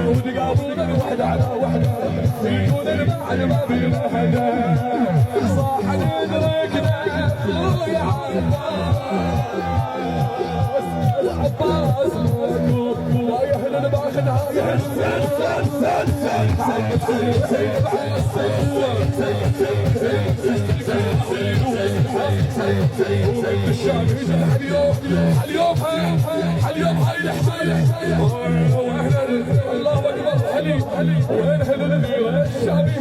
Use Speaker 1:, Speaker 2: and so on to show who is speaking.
Speaker 1: ودقابونا وحدة على وحدة يكون المعنى ما بينا هدا صاح ندركنا يا عباس يا اهل باخذها يا الشام اليوم هاي الحمايه الله اكبر حليب وين اهل الشامي